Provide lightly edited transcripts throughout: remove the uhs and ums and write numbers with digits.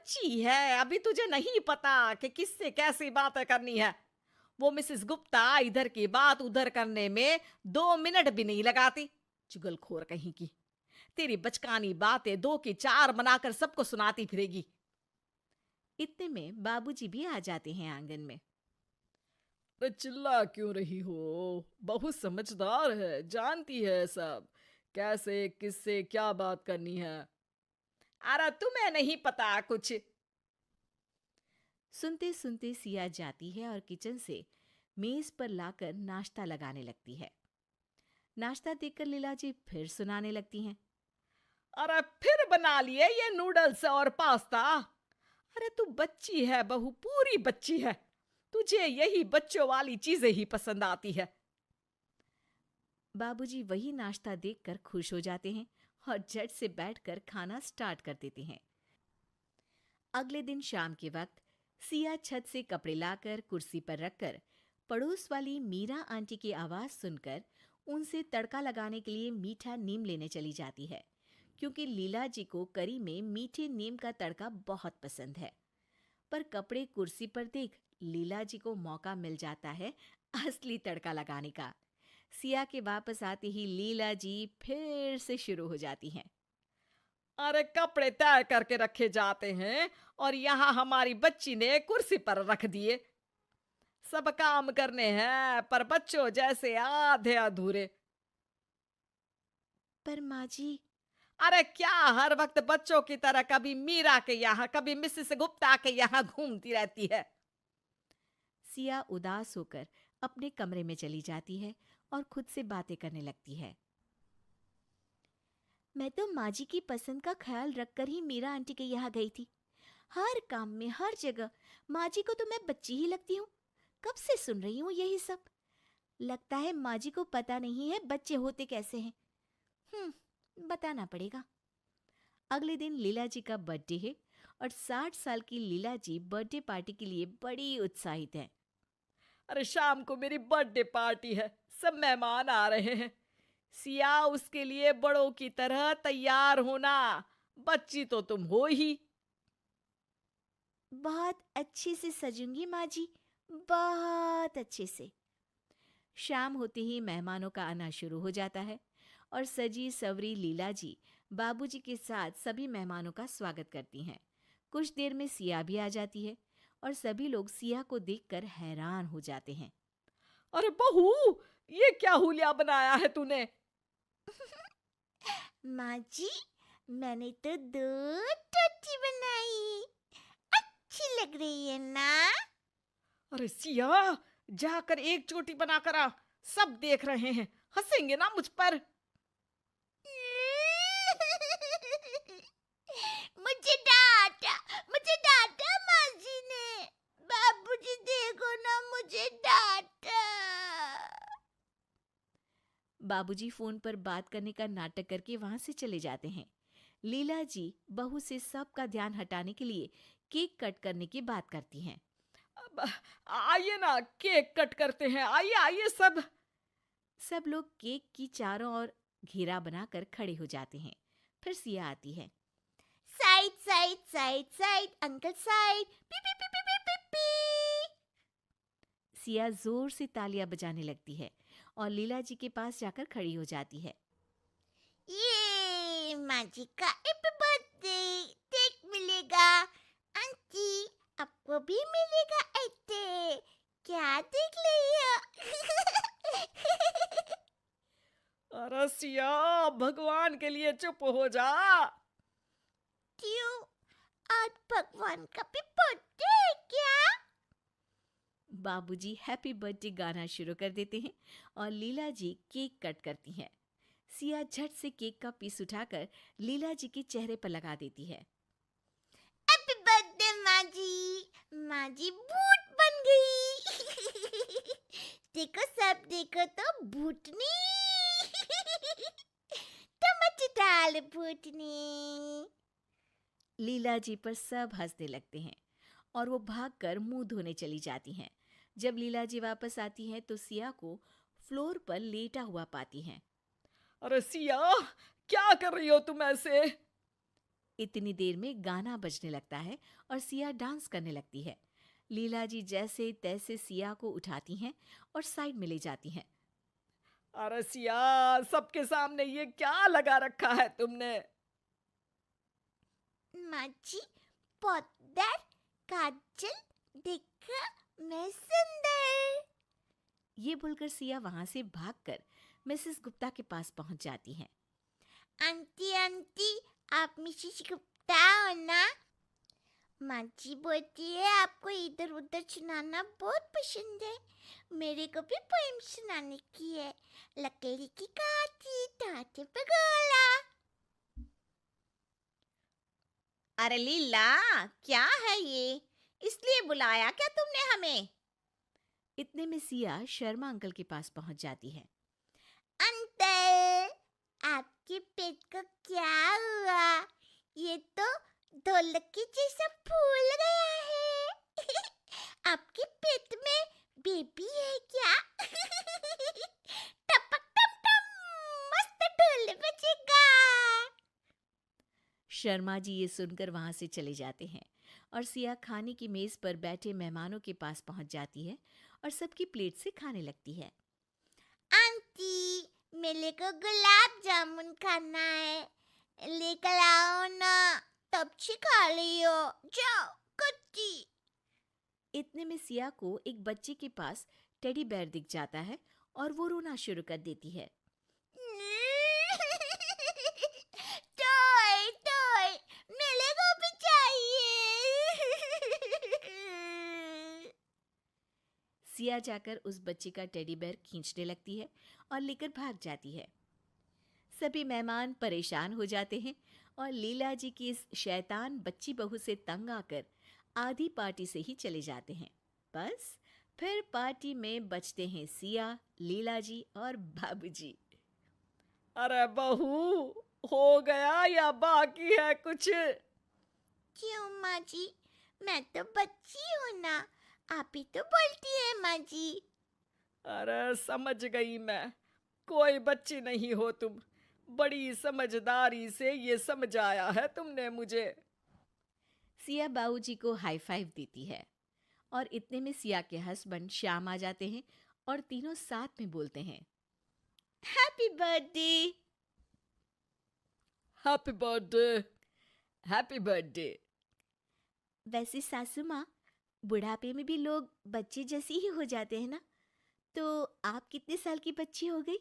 बच्ची है, अभी तुझे नहीं पता कि किससे कैसी बातें करनी है। वो मिसेस गुप्ता इधर की बात उधर करने में 2 मिनट भी नहीं लगाती। चुगलखोर कहीं की। तेरी बचकानी बातें दो की चार बनाकर सबको सुनाती फिरेगी। इतने में बाबूजी भी आ जाते हैं आंगन में। अरे चिल्ला क्यों रही हो? बहू समझदार है, जानती है सब, कैसे किससे क्या बात करनी है। अरे तुम्हें नहीं पता कुछ। सुनते सुनते सिया जाती है और किचन से मेज पर लाकर नाश्ता लगाने लगती है। नाश्ता देखकर लीला जी फिर सुनाने लगती हैं। अरे फिर बना लिए ये नूडल्स और पास्ता। अरे तू बच्ची है बहू, पूरी बच्ची है। तुझे यही बच्चों वाली चीजें ही पसंद आती है। बाबूजी वही नाश्ता देखकर खुश हो जाते हैं और झट से बैठकर खाना स्टार्ट कर देते हैं। अगले दिन शाम के वक्त सिया छत से कपड़े लाकर कुर्सी पर रखकर पड़ोस वाली मीरा आंटी की आवाज सुनकर उनसे तड़का लगाने के लिए मीठा नीम लेने चली जाती है, क्योंकि लीला जी को करी में मीठे नीम का तड़का बहुत पसंद है। पर कपड़े कुर्सी पर देख लीला जी को मौका मिल जाता है असली तड़का लगाने का। सिया के वापस आते ही लीला जी फिर से शुरू हो जाती हैं। अरे कपड़े तय करके रखे जाते हैं और यहाँ हमारी बच्ची ने कुर्सी पर रख दिए। सब काम करने हैं पर बच्चों जैसे आधे अधूरे। पर माँ जी, अरे क्या हर वक्त बच्चों की तरह कभी मीरा के यहाँ कभी मिसेस गुप्ता के यहाँ घूमती रहती है। सिया उदास होकर अपने कमरे में चली जाती है और खुद से बातें करने लगती है। मैं तो माँ जी की पसंद का ख्याल रखकर ही मीरा आंटी के यहाँ गई थी। हर काम में हर जगह माँ जी को तो मैं बच्ची ही लगती हूँ। कब से सुन रही हूँ यही सब। लगता है माँ जी को पता नहीं है बच्चे होते कैसे हैं। बताना पड़ेगा। अगले दिन लीला जी का बर्थडे है और 60 साल की लीला जी बर्थडे पार्टी के लिए बड़ी उत्साहित है। अरे शाम को मेरी बर्थडे पार्टी है, सब मेहमान आ रहे हैं। सिया उसके लिए बड़ों की तरह तैयार होना। बच्ची तो तुम हो ही। बहुत अच्छे से सजूंगी माँ जी, बहुत अच्छे से। शाम होते ही मेहमानों का आना शुरू हो जाता है और सजी सवरी लीला जी बाबूजी के साथ सभी मेहमानों का स्वागत करती हैं। कुछ देर में सिया भी आ जाती है और सभी लोग सिया को देखकर हैरान हो जाते हैं। अरे बहू, ये क्या हुलिया बनाया है तूने? माँ जी, मैंने तो 2 टोटी बनाई। अच्छी लग रही है ना? अरे सिया, जाकर एक चोटी बनाकर आ। सब देख रहे हैं, हंसेंगे ना मुझ पर। मुझे डांटा माँ जी ने। बाबूजी देखो ना, मुझे डांटा। बाबूजी फोन पर बात करने का नाटक करके वहां से चले जाते हैं। लीला जी बहू से सबका ध्यान हटाने के लिए केक कट करने की बात करती हैं। अब आइए ना, केक कट करते हैं, आइए आइए सब। सब लोग केक की चारों ओर घेरा बनाकर खड़े हो जाते हैं। फिर सिया आती है। Side side side side uncle side, P P P P P P P. Siya जोर से तालियां बजाने लगती है और लीला जी के पास जाकर खड़ी हो जाती है। ये माँ जी का हैप्पी बर्थडे केक मिलेगा। आंटी, आपको भी मिलेगा ऐसे। क्या देख रही हो? अरे सिया, भगवान के लिए चुप हो जा। क्यों? आज भगवान का भी बर्थडे है क्या? बाबूजी हैप्पी बर्थडे गाना शुरू कर देते हैं और लीला जी केक कट करती हैं। सिया झट से केक का पीस उठाकर लीला जी के चेहरे पर लगा देती है। हैप्पी बर्थडे माँ जी। माँ जी भूत बन गई। देखो सब देखो तो भूतनी। टमाटर डाल भूतनी। लीला जी पर सब हंसने लगते हैं और वो भागकर मुंह धोने चली जाती हैं। जब लीला जी वापस आती हैं तो सिया को फ्लोर पर लेटा हुआ पाती हैं। अरे सिया, क्या कर रही हो तुम ऐसे? इतनी देर में गाना बजने लगता है और सिया डांस करने लगती है। लीला जी जैसे तैसे सिया को उठाती हैं और साइड में ले जाती हैं। अरे सिया, सबके सामने ये क्या लगा रखा है तुमने? माँ जी, पाउडर, काजल, देखा मैं सुंदर। ये बोलकर सिया वहां से भागकर मिसेस गुप्ता के पास पहुंच जाती हैं। आंटी आंटी, आप मिसेस गुप्ता हो ना? माँ जी बोलती है आपको इधर उधर सुनाना बहुत पसंद है। मेरे को भी पोएम सुनाने की है। लकड़ी की काठी, टाटे पे गोला। अरे लीला, क्या है ये? इसलिए बुलाया क्या तुमने हमें? इतने में सिया शर्मा अंकल के पास पहुंच जाती है। अंकल, आपके पेट को क्या हुआ? ये तो ढोलक के जैसा फूल गया है। आपके पेट में बेबी है क्या? टपक टप टप, मस्त ढोल बजेगा। शर्मा जी ये सुनकर वहां से चले जाते हैं और सिया खाने की मेज पर बैठे मेहमानों के पास पहुंच जाती है और सबकी प्लेट से खाने लगती है। आंटी, मेरे को गुलाब जामुन खाना है, लेकर आओ ना। तब से खा लियो, जाओ कुत्ती। इतने में सिया को एक बच्चे के पास टेडी बेयर दिख जाता है और वो रोना शुरू कर देती है। टॉय टॉय, मेरे को भी चाहिए। सिया जाकर उस बच्चे का टेडी बेयर खींचने लगती है और लेकर भाग जाती है। सभी मेहमान परेशान हो जाते हैं और लीला जी की इस शैतान बच्ची बहू से तंग आकर आधी पार्टी से ही चले जाते हैं। बस फिर पार्टी में बचते हैं सिया, लीला जी और बाबूजी। अरे बहू, हो गया या बाकी है कुछ? क्यों माँ जी? मैं तो बच्ची हूँ ना, आप ही तो बोलती है माँ जी। अरे समझ गई मैं, कोई बच्ची नहीं हो तुम। बड़ी समझदारी से ये समझाया है तुमने मुझे। सिया बाबूजी को हाई फाइव देती है और इतने में सिया के हस्बैंड श्याम आ जाते हैं और तीनों साथ में बोलते हैं, happy birthday. Happy birthday, happy birthday. वैसे सासू माँ, बुढ़ापे में भी लोग बच्चे जैसे ही हो जाते हैं ना, तो आप कितने साल की बच्ची हो गई?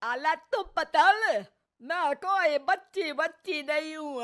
आला तो पता ले, मैं कोई बच्ची बच्ची नहीं हूँ।